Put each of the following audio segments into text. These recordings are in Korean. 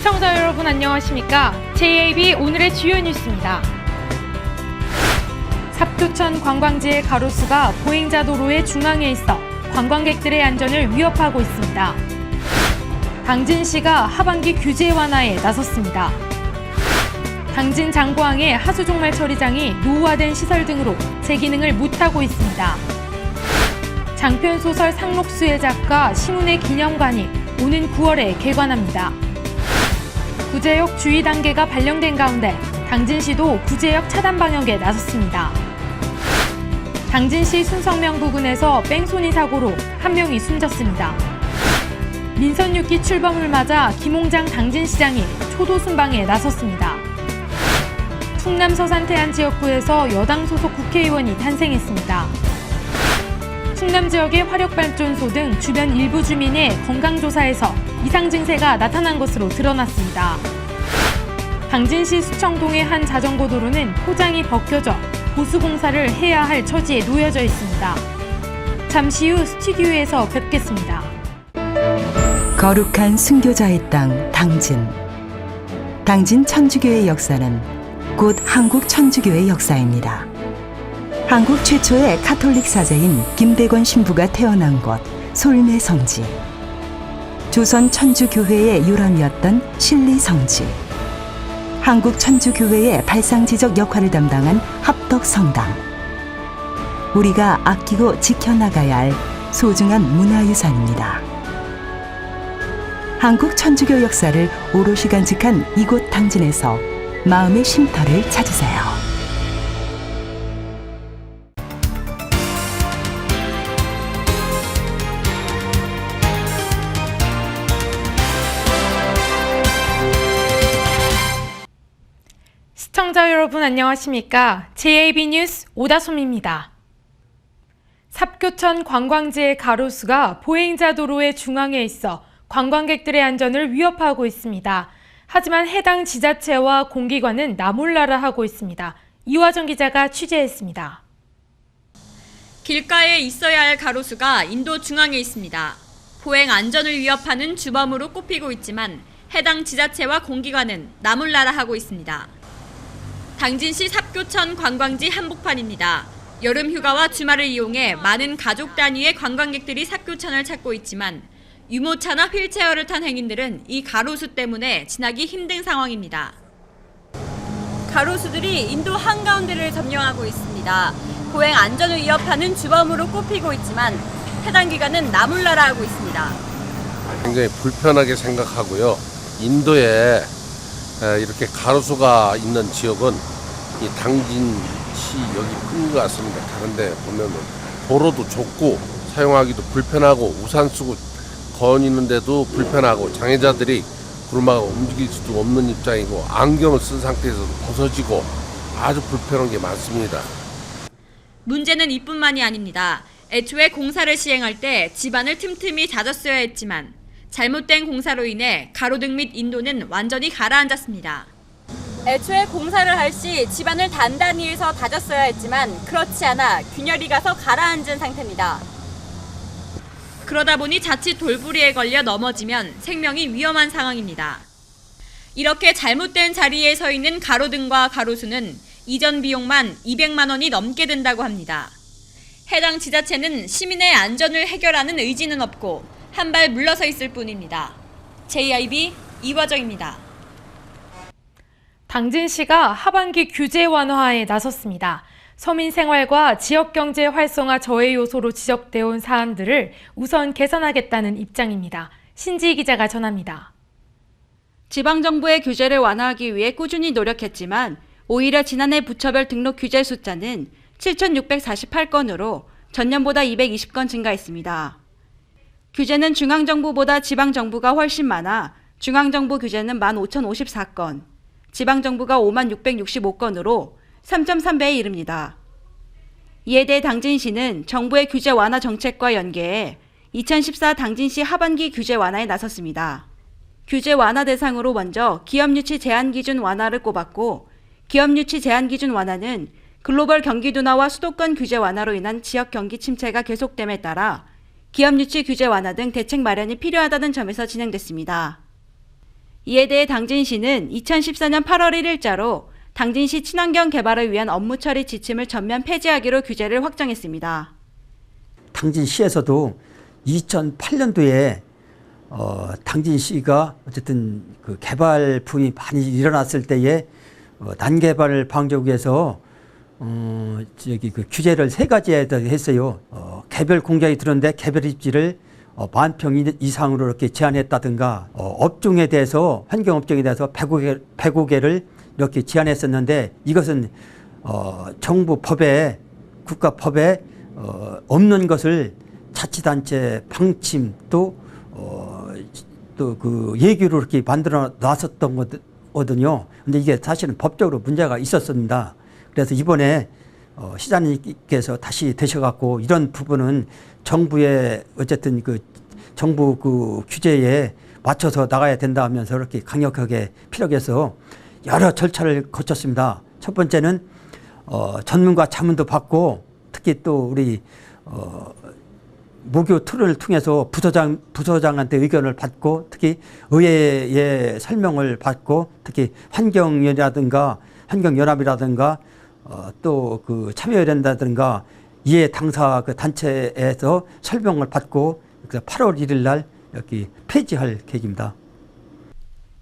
시청자 여러분 안녕하십니까? JAB 오늘의 주요 뉴스입니다. 삽교천 관광지의 가로수가 보행자 도로의 중앙에 있어 관광객들의 안전을 위협하고 있습니다. 당진시가 하반기 규제 완화에 나섰습니다. 당진 장고항의 하수종말 처리장이 노후화된 시설 등으로 제 기능을 못하고 있습니다. 장편소설 상록수의 작가 심은의 기념관이 오는 9월에 개관합니다. 구제역 주의 단계가 발령된 가운데 당진시도 구제역 차단 방역에 나섰습니다. 당진시 순성면 부근에서 뺑소니 사고로 한 명이 숨졌습니다. 민선 6기 출범을 맞아 김홍장 당진시장이 초도 순방에 나섰습니다. 충남 서산 태안 지역구에서 여당 소속 국회의원이 탄생했습니다. 충남 지역의 화력발전소 등 주변 일부 주민의 건강조사에서 이상 증세가 나타난 것으로 드러났습니다. 당진시 수청동의 한 자전거 도로는 포장이 벗겨져 보수공사를 해야 할 처지에 놓여져 있습니다. 잠시 후 스튜디오에서 뵙겠습니다. 거룩한 순교자의 땅 당진. 당진 천주교의 역사는 곧 한국 천주교의 역사입니다. 한국 최초의 카톨릭 사제인 김대권 신부가 태어난 곳 솔매 성지. 조선 천주교회의 유람이었던 신리 성지. 한국 천주교회의 발상지적 역할을 담당한 합덕 성당. 우리가 아끼고 지켜나가야 할 소중한 문화유산입니다. 한국 천주교 역사를 오롯이 간직한 이곳 당진에서 마음의 쉼터를 찾으세요. 시청자 여러분 안녕하십니까? JAB 뉴스 오다솜입니다. 삽교천 관광지의 가로수가 보행자 도로의 중앙에 있어 관광객들의 안전을 위협하고 있습니다. 하지만 해당 지자체와 공기관은 나몰라라 하고 있습니다. 이화정 기자가 취재했습니다. 길가에 있어야 할 가로수가 인도 중앙에 있습니다. 보행 안전을 위협하는 주범으로 꼽히고 있지만 해당 지자체와 공기관은 나몰라라 하고 있습니다. 당진시 삽교천 관광지 한복판입니다. 여름 휴가와 주말을 이용해 많은 가족 단위의 관광객들이 삽교천을 찾고 있지만 유모차나 휠체어를 탄 행인들은 이 가로수 때문에 지나기 힘든 상황입니다. 가로수들이 인도 한가운데를 점령하고 있습니다. 보행 안전을 위협하는 주범으로 꼽히고 있지만 해당 기관은 나몰라라 하고 있습니다. 굉장히 불편하게 생각하고요. 인도에 이렇게 가로수가 있는 지역은 이 당진시 여기 끝인 것 같습니다. 다른 데 보면은 도로도 좁고 사용하기도 불편하고 우산 쓰고 거니는데도 불편하고 장애자들이 구르마가 움직일 수도 없는 입장이고 안경을 쓴 상태에서도 벗어지고 아주 불편한 게 많습니다. 문제는 이뿐만이 아닙니다. 애초에 공사를 시행할 때 집안을 틈틈이 다졌어야 했지만 잘못된 공사로 인해 가로등 및 인도는 완전히 가라앉았습니다. 애초에 공사를 할 시 집안을 단단히 해서 다졌어야 했지만 그렇지 않아 균열이 가서 가라앉은 상태입니다. 그러다 보니 자칫 돌부리에 걸려 넘어지면 생명이 위험한 상황입니다. 이렇게 잘못된 자리에 서 있는 가로등과 가로수는 이전 비용만 200만 원이 넘게 든다고 합니다. 해당 지자체는 시민의 안전을 해결하는 의지는 없고 한 발 물러서 있을 뿐입니다. JIB 이화정입니다. 당진시가 하반기 규제 완화에 나섰습니다. 서민 생활과 지역 경제 활성화 저해 요소로 지적되어 온 사안들을 우선 개선하겠다는 입장입니다. 신지희 기자가 전합니다. 지방정부의 규제를 완화하기 위해 꾸준히 노력했지만 오히려 지난해 부처별 등록 규제 숫자는 7,648건으로 전년보다 220건 증가했습니다. 규제는 중앙정부보다 지방정부가 훨씬 많아 중앙정부 규제는 15,054건, 지방정부가 56,665건으로 3.3배에 이릅니다. 이에 대해 당진시는 정부의 규제 완화 정책과 연계해 2014 당진시 하반기 규제 완화에 나섰습니다. 규제 완화 대상으로 먼저 기업유치 제한기준 완화를 꼽았고 기업유치 제한기준 완화는 글로벌 경기 둔화와 수도권 규제 완화로 인한 지역 경기 침체가 계속됨에 따라 기업유치 규제 완화 등 대책 마련이 필요하다는 점에서 진행됐습니다. 이에 대해 당진시는 2014년 8월 1일자로 당진시 친환경 개발을 위한 업무 처리 지침을 전면 폐지하기로 규제를 확정했습니다. 당진시에서도 2008년도에 당진시가 어쨌든 그 개발 붐이 많이 일어났을 때에 난개발을 방지하기 위해서 그 규제를 3가지에 했어요. 개별 공장이 들었는데 개별 입지를 10,000평 이상으로 이렇게 제한했다든가, 업종에 대해서 환경업종에 대해서 105개를 이렇게 제한했었는데, 이것은 정부 법에, 국가법에 없는 것을 자치단체 방침 또 그 예규로 이렇게 만들어 놨었던 거거든요. 근데 이게 사실은 법적으로 문제가 있었습니다. 그래서 이번에 시장님께서 다시 되셔갖고 이런 부분은 정부의 어쨌든 그 정부 그 규제에 맞춰서 나가야 된다 하면서 이렇게 강력하게 피력해서 여러 절차를 거쳤습니다. 첫 번째는 전문가 자문도 받고, 특히 또 우리 모교 툴을 통해서 부서장한테 의견을 받고, 특히 의회의 설명을 받고, 특히 환경연이라든가 환경연합이라든가 또 그 참여연이라든가 이해 당사 그 단체에서 설명을 받고, 그래서 8월 1일 날 여기 폐지할 계획입니다.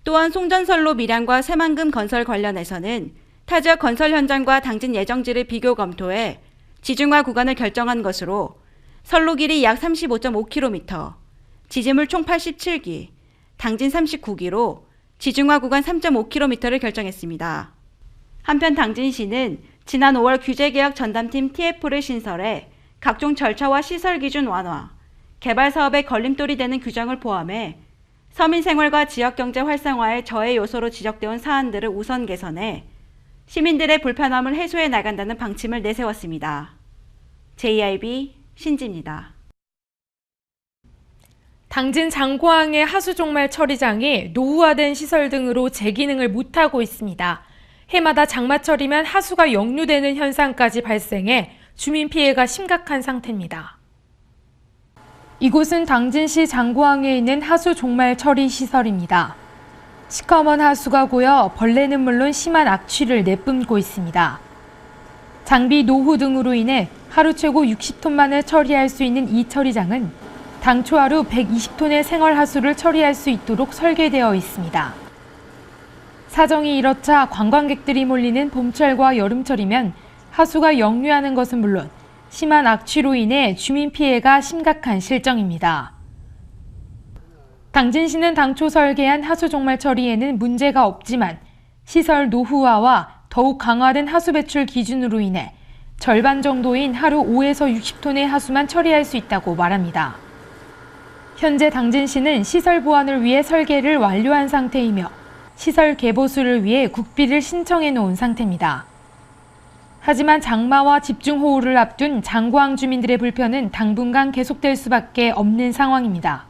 또한 송전선로 밀양과 새만금 건설 관련해서는 타 지역 건설 현장과 당진 예정지를 비교 검토해 지중화 구간을 결정한 것으로 선로 길이 약 35.5km, 지지물 총 87기, 당진 39기로 지중화 구간 3.5km를 결정했습니다. 한편 당진시는 지난 5월 규제개혁 전담팀 TF를 신설해 각종 절차와 시설 기준 완화, 개발 사업에 걸림돌이 되는 규정을 포함해 서민 생활과 지역경제 활성화의 저해 요소로 지적되어 온 사안들을 우선 개선해 시민들의 불편함을 해소해 나간다는 방침을 내세웠습니다. JIB 신지입니다. 당진 장고항의 하수종말 처리장이 노후화된 시설 등으로 재기능을 못하고 있습니다. 해마다 장마철이면 하수가 역류되는 현상까지 발생해 주민 피해가 심각한 상태입니다. 이곳은 당진시 장고항에 있는 하수 종말 처리 시설입니다. 시커먼 하수가 고여 벌레는 물론 심한 악취를 내뿜고 있습니다. 장비 노후 등으로 인해 하루 최고 60톤만을 처리할 수 있는 이 처리장은 당초 하루 120톤의 생활하수를 처리할 수 있도록 설계되어 있습니다. 사정이 이렇자 관광객들이 몰리는 봄철과 여름철이면 하수가 역류하는 것은 물론 심한 악취로 인해 주민 피해가 심각한 실정입니다. 당진시는 당초 설계한 하수 종말 처리에는 문제가 없지만 시설 노후화와 더욱 강화된 하수 배출 기준으로 인해 절반 정도인 하루 5에서 60톤의 하수만 처리할 수 있다고 말합니다. 현재 당진시는 시설 보완을 위해 설계를 완료한 상태이며 시설 개보수를 위해 국비를 신청해 놓은 상태입니다. 하지만 장마와 집중호우를 앞둔 장고항 주민들의 불편은 당분간 계속될 수밖에 없는 상황입니다.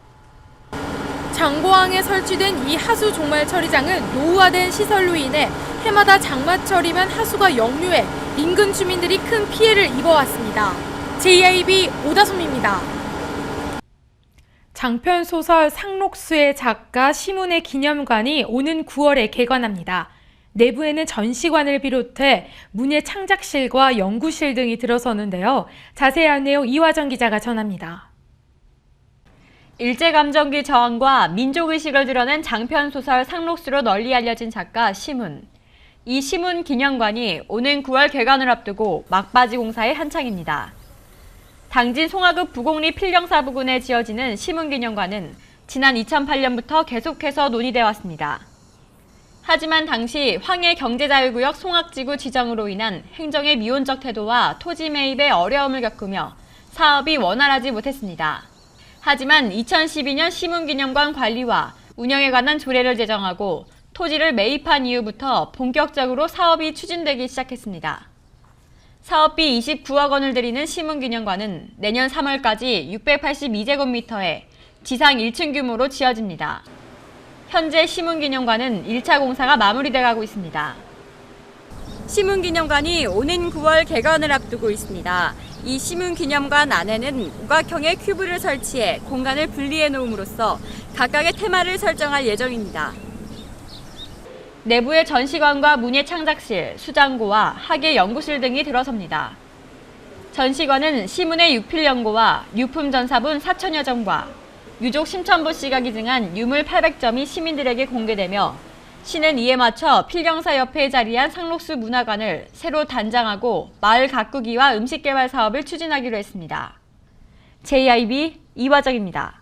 장고항에 설치된 이 하수 종말 처리장은 노후화된 시설로 인해 해마다 장마철이면 하수가 역류해 인근 주민들이 큰 피해를 입어왔습니다. JIB 오다솜입니다. 장편 소설 상록수의 작가 시문의 기념관이 오는 9월에 개관합니다. 내부에는 전시관을 비롯해 문예 창작실과 연구실 등이 들어서는데요. 자세한 내용 이화정 기자가 전합니다. 일제감정기 저항과 민족의식을 드러낸 장편소설 상록수로 널리 알려진 작가 시문. 이 시문 기념관이 오는 9월 개관을 앞두고 막바지 공사에 한창입니다. 당진 송하급 부곡리 필령사 부근에 지어지는 시문기념관은 지난 2008년부터 계속해서 논의돼 왔습니다. 하지만 당시 황해 경제자유구역 송악지구 지정으로 인한 행정의 미온적 태도와 토지 매입에 어려움을 겪으며 사업이 원활하지 못했습니다. 하지만 2012년 시문기념관 관리와 운영에 관한 조례를 제정하고 토지를 매입한 이후부터 본격적으로 사업이 추진되기 시작했습니다. 사업비 29억 원을 들이는 시문기념관은 내년 3월까지 682제곱미터에 지상 1층 규모로 지어집니다. 현재 시문기념관은 1차 공사가 마무리돼 가고 있습니다. 시문기념관이 오는 9월 개관을 앞두고 있습니다. 이 시문기념관 안에는 우각형의 큐브를 설치해 공간을 분리해 놓음으로써 각각의 테마를 설정할 예정입니다. 내부에 전시관과 문예 창작실, 수장고와 학예 연구실 등이 들어섭니다. 전시관은 시문의 유필연고와 유품전사분 4천여 점과 유족 심천보 씨가 기증한 유물 800점이 시민들에게 공개되며 시는 이에 맞춰 필경사협회에 자리한 상록수 문화관을 새로 단장하고 마을 가꾸기와 음식 개발 사업을 추진하기로 했습니다. JIB 이화정입니다.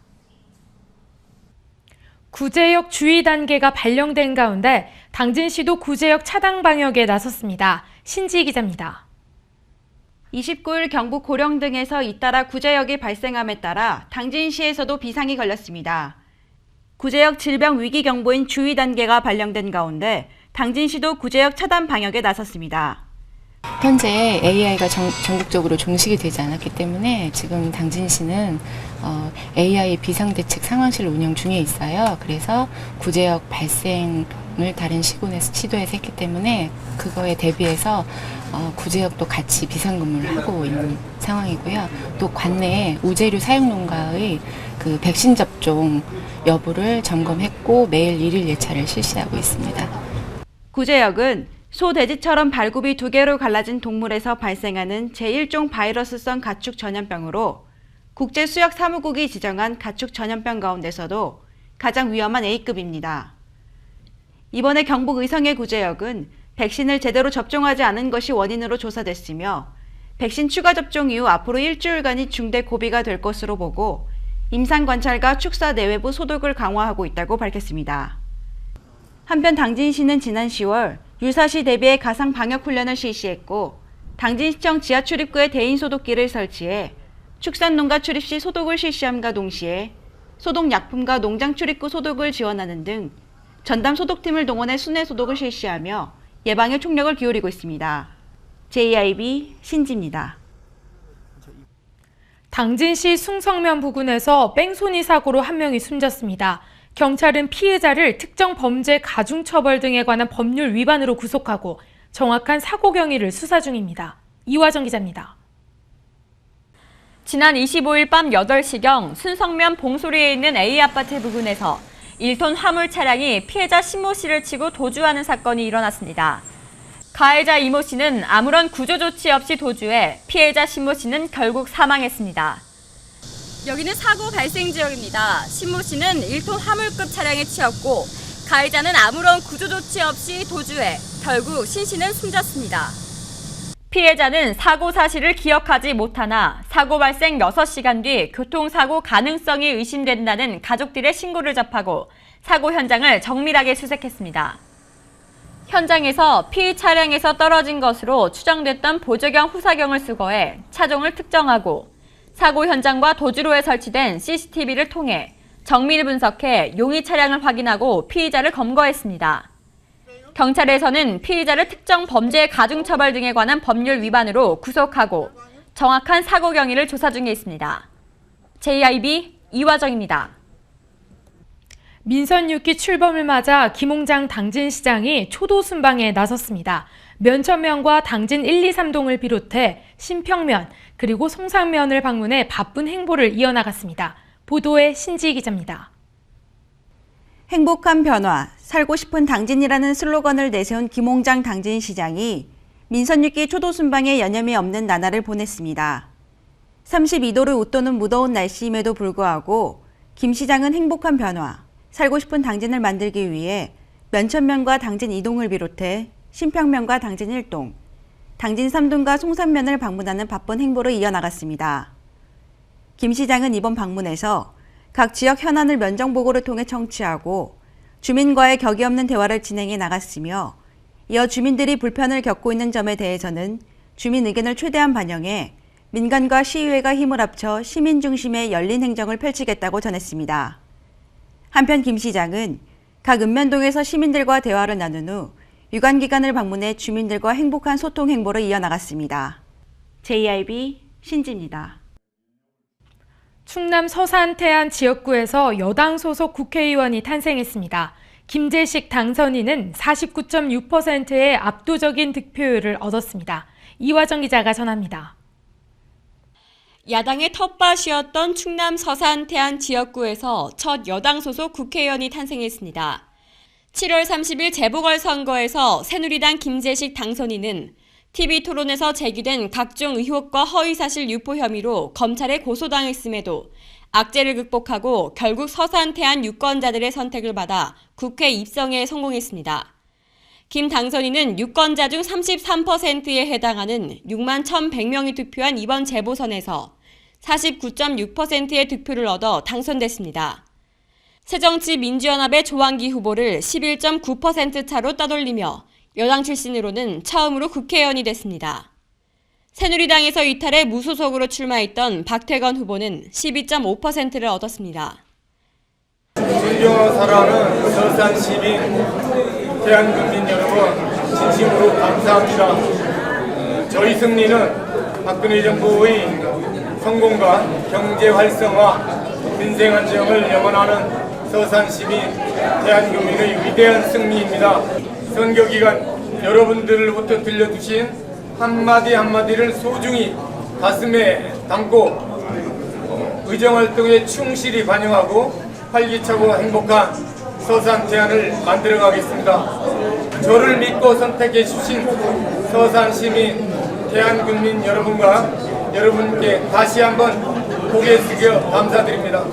구제역 주의 단계가 발령된 가운데 당진시도 구제역 차단 방역에 나섰습니다. 신지 기자입니다. 29일 경북 고령 등에서 잇따라 구제역이 발생함에 따라 당진시에서도 비상이 걸렸습니다. 구제역 질병 위기 경보인 주의 단계가 발령된 가운데 당진시도 구제역 차단 방역에 나섰습니다. 현재 AI가 전국적으로 종식이 되지 않았기 때문에 지금 당진시는 AI 비상대책 상황실을 운영 중에 있어요. 그래서 구제역 발생을 다른 시도에서 했기 때문에 그거에 대비해서 구제역도 같이 비상근무를 하고 있는 상황이고요. 또 관내에 우제류 사육 농가의 그 백신 접종 여부를 점검했고 매일 1일 예차를 실시하고 있습니다. 구제역은 소, 돼지처럼 발굽이 2개로 갈라진 동물에서 발생하는 제1종 바이러스성 가축 전염병으로 국제수역사무국이 지정한 가축 전염병 가운데서도 가장 위험한 A급입니다. 이번에 경북 의성의 구제역은 백신을 제대로 접종하지 않은 것이 원인으로 조사됐으며 백신 추가 접종 이후 앞으로 일주일간이 중대 고비가 될 것으로 보고 임상관찰과 축사 내외부 소독을 강화하고 있다고 밝혔습니다. 한편 당진시는 지난 10월 유사시 대비해 가상 방역훈련을 실시했고 당진시청 지하 출입구에 대인 소독기를 설치해 축산농가 출입 시 소독을 실시함과 동시에 소독약품과 농장 출입구 소독을 지원하는 등 전담 소독팀을 동원해 순회 소독을 실시하며 예방에 총력을 기울이고 있습니다. JIB 신지입니다. 당진시 숭성면 부근에서 뺑소니 사고로 한 명이 숨졌습니다. 경찰은 피해자를 특정 범죄 가중처벌 등에 관한 법률 위반으로 구속하고 정확한 사고 경위를 수사 중입니다. 이화정 기자입니다. 지난 25일 밤 8시경 순성면 봉소리에 있는 A아파트 부근에서 1톤 화물 차량이 피해자 신모 씨를 치고 도주하는 사건이 일어났습니다. 가해자 이모 씨는 아무런 구조 조치 없이 도주해 피해자 신모 씨는 결국 사망했습니다. 여기는 사고 발생 지역입니다. 신모 씨는 1톤 화물급 차량에 치였고 가해자는 아무런 구조 조치 없이 도주해 결국 신 씨는 숨졌습니다. 피해자는 사고 사실을 기억하지 못하나 사고 발생 6시간 뒤 교통사고 가능성이 의심된다는 가족들의 신고를 접하고 사고 현장을 정밀하게 수색했습니다. 현장에서 피의 차량에서 떨어진 것으로 추정됐던 보조경 후사경을 수거해 차종을 특정하고 사고 현장과 도주로에 설치된 CCTV를 통해 정밀 분석해 용의 차량을 확인하고 피의자를 검거했습니다. 경찰에서는 피의자를 특정 범죄 가중처벌 등에 관한 법률 위반으로 구속하고 정확한 사고 경위를 조사 중에 있습니다. JIB 이화정입니다. 민선 6기 출범을 맞아 김홍장 당진시장이 초도 순방에 나섰습니다. 면천면과 당진 1, 2, 3동을 비롯해 신평면 그리고 송산면을 방문해 바쁜 행보를 이어나갔습니다. 보도에 신지 기자입니다. 행복한 변화, 살고 싶은 당진이라는 슬로건을 내세운 김홍장 당진시장이 민선 6기 초도 순방에 여념이 없는 나날을 보냈습니다. 32도를 웃도는 무더운 날씨임에도 불구하고 김 시장은 행복한 변화, 살고 싶은 당진을 만들기 위해 면천면과 당진 2동을 비롯해 신평면과 당진 1동, 당진 3동과 송산면을 방문하는 바쁜 행보를 이어나갔습니다. 김 시장은 이번 방문에서 각 지역 현안을 면정보고를 통해 청취하고 주민과의 격이 없는 대화를 진행해 나갔으며 이어 주민들이 불편을 겪고 있는 점에 대해서는 주민 의견을 최대한 반영해 민간과 시의회가 힘을 합쳐 시민 중심의 열린 행정을 펼치겠다고 전했습니다. 한편 김 시장은 각 읍면동에서 시민들과 대화를 나눈 후 유관기관을 방문해 주민들과 행복한 소통 행보를 이어나갔습니다. JIB 신지입니다. 충남 서산 태안 지역구에서 여당 소속 국회의원이 탄생했습니다. 김재식 당선인은 49.6%의 압도적인 득표율을 얻었습니다. 이화정 기자가 전합니다. 야당의 텃밭이었던 충남 서산 태안 지역구에서 첫 여당 소속 국회의원이 탄생했습니다. 7월 30일 재보궐선거에서 새누리당 김재식 당선인은 TV토론에서 제기된 각종 의혹과 허위사실 유포 혐의로 검찰에 고소당했음에도 악재를 극복하고 결국 서산태안 유권자들의 선택을 받아 국회 입성에 성공했습니다. 김 당선인은 유권자 중 33%에 해당하는 6만 1,100명이 투표한 이번 재보선에서 49.6%의 득표를 얻어 당선됐습니다. 새정치민주연합의 조항기 후보를 11.9% 차로 따돌리며 여당 출신으로는 처음으로 국회의원이 됐습니다. 새누리당에서 이탈해 무소속으로 출마했던 박태건 후보는 12.5%를 얻었습니다. 존경하고 사랑하는 서산 시민, 대한국민 여러분, 진심으로 감사합니다. 저희 승리는 박근혜 정부의 성공과 경제 활성화, 민생 안정을 염원하는 서산 시민, 대한국민의 위대한 승리입니다. 선거 기간 여러분들로부터 들려주신 한마디 한마디를 소중히 가슴에 담고 의정활동에 충실히 반영하고 활기차고 행복한 서산태안을 만들어가겠습니다. 저를 믿고 선택해 주신 서산 시민, 대한국민 여러분과 여러분께 다시 한번 고개 숙여 감사드립니다.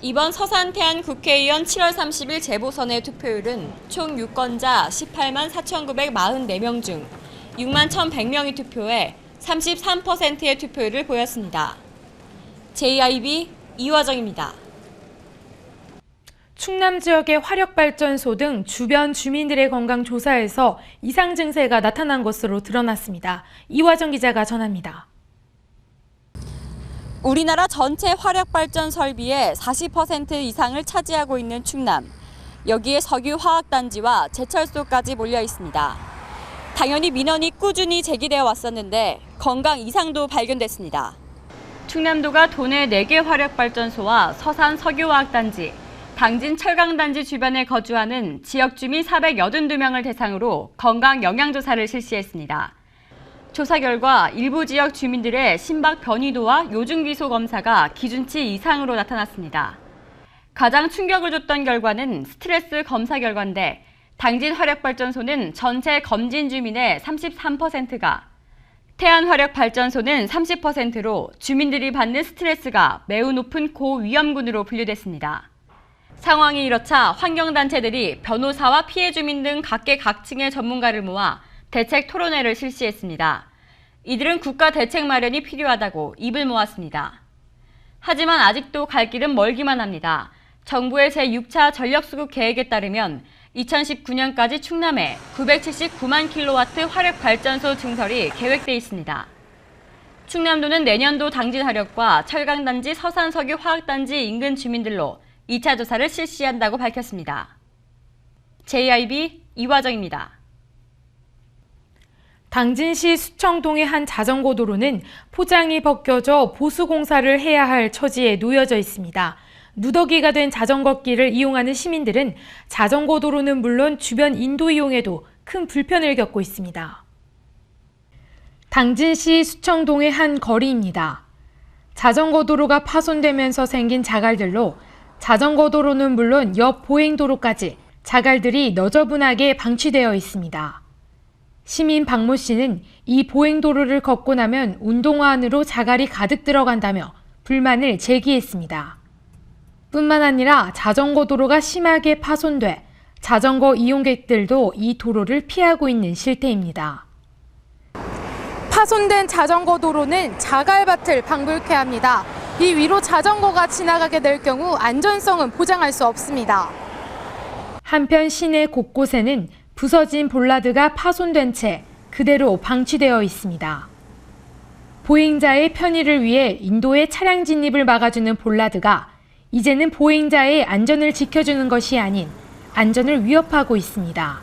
이번 서산태안 국회의원 7월 30일 재보선의 투표율은 총 유권자 18만 4,944명 중 6만 1,100명이 투표해 33%의 투표율을 보였습니다. JIB 이화정입니다. 충남 지역의 화력발전소 등 주변 주민들의 건강 조사에서 이상 증세가 나타난 것으로 드러났습니다. 이화정 기자가 전합니다. 우리나라 전체 화력발전 설비의 40% 이상을 차지하고 있는 충남. 여기에 석유화학단지와 제철소까지 몰려 있습니다. 당연히 민원이 꾸준히 제기되어 왔었는데 건강 이상도 발견됐습니다. 충남도가 도내 4개 화력발전소와 서산 석유화학단지, 당진 철강단지 주변에 거주하는 지역 주민 482명을 대상으로 건강 영양조사를 실시했습니다. 조사 결과 일부 지역 주민들의 심박 변이도와 요중기소 검사가 기준치 이상으로 나타났습니다. 가장 충격을 줬던 결과는 스트레스 검사 결과인데 당진 화력발전소는 전체 검진 주민의 33%가, 태안화력발전소는 30%로 주민들이 받는 스트레스가 매우 높은 고위험군으로 분류됐습니다. 상황이 이렇자 환경단체들이 변호사와 피해 주민 등 각계각층의 전문가를 모아 대책 토론회를 실시했습니다. 이들은 국가 대책 마련이 필요하다고 입을 모았습니다. 하지만 아직도 갈 길은 멀기만 합니다. 정부의 제6차 전력수급 계획에 따르면 2019년까지 충남에 979만 킬로와트 화력발전소 증설이 계획돼 있습니다. 충남도는 내년도 당진화력과 철강단지 서산석유화학단지 인근 주민들로 2차 조사를 실시한다고 밝혔습니다. JIB 이화정입니다. 당진시 수청동의 한 자전거 도로는 포장이 벗겨져 보수공사를 해야 할 처지에 놓여져 있습니다. 누더기가 된 자전거길을 이용하는 시민들은 자전거 도로는 물론 주변 인도 이용에도 큰 불편을 겪고 있습니다. 당진시 수청동의 한 거리입니다. 자전거 도로가 파손되면서 생긴 자갈들로 자전거 도로는 물론 옆 보행도로까지 자갈들이 너저분하게 방치되어 있습니다. 시민 박모 씨는 이 보행도로를 걷고 나면 운동화 안으로 자갈이 가득 들어간다며 불만을 제기했습니다. 뿐만 아니라 자전거 도로가 심하게 파손돼 자전거 이용객들도 이 도로를 피하고 있는 실태입니다. 파손된 자전거 도로는 자갈밭을 방불케 합니다. 이 위로 자전거가 지나가게 될 경우 안전성은 보장할 수 없습니다. 한편 시내 곳곳에는 부서진 볼라드가 파손된 채 그대로 방치되어 있습니다. 보행자의 편의를 위해 인도의 차량 진입을 막아주는 볼라드가 이제는 보행자의 안전을 지켜주는 것이 아닌 안전을 위협하고 있습니다.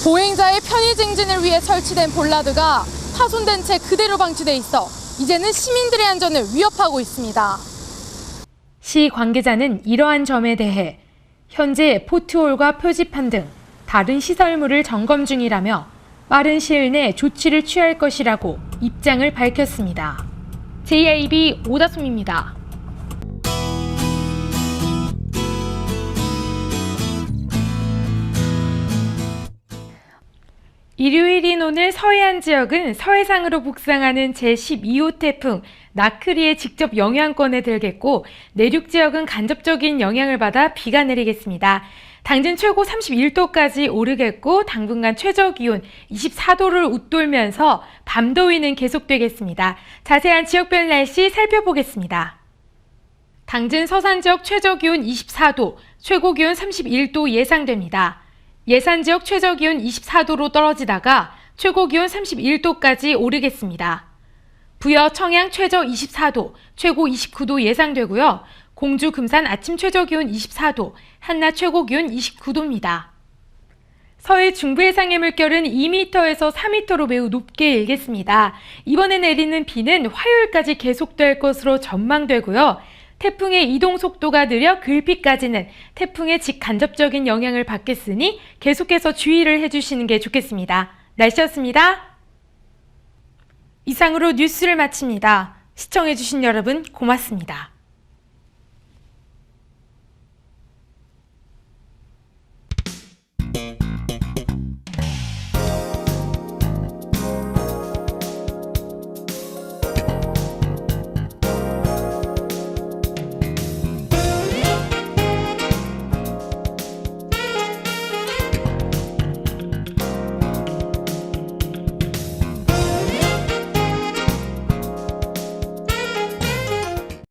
보행자의 편의 증진을 위해 설치된 볼라드가 파손된 채 그대로 방치돼 있어 이제는 시민들의 안전을 위협하고 있습니다. 시 관계자는 이러한 점에 대해 현재 포트홀과 표지판 등 다른 시설물을 점검 중이라며 빠른 시일 내 조치를 취할 것이라고 입장을 밝혔습니다. JIB 오다솜입니다. 일요일인 오늘 서해안 지역은 서해상으로 북상하는 제12호 태풍 나크리의 직접 영향권에 들겠고 내륙 지역은 간접적인 영향을 받아 비가 내리겠습니다. 당진 최고 31도까지 오르겠고 당분간 최저기온 24도를 웃돌면서 밤더위는 계속되겠습니다. 자세한 지역별 날씨 살펴보겠습니다. 당진 서산 지역 최저기온 24도, 최고기온 31도 예상됩니다. 예산 지역 최저기온 24도로 떨어지다가 최고기온 31도까지 오르겠습니다. 부여 청양 최저 24도, 최고 29도 예상되고요. 공주 금산 아침 최저기온 24도, 한낮 최고기온 29도입니다. 서해 중부 해상의 물결은 2m에서 4m로 매우 높게 일겠습니다. 이번에 내리는 비는 화요일까지 계속될 것으로 전망되고요. 태풍의 이동 속도가 느려 글피까지는 태풍의 직간접적인 영향을 받겠으니 계속해서 주의를 해주시는 게 좋겠습니다. 날씨였습니다. 이상으로 뉴스를 마칩니다. 시청해주신 여러분 고맙습니다.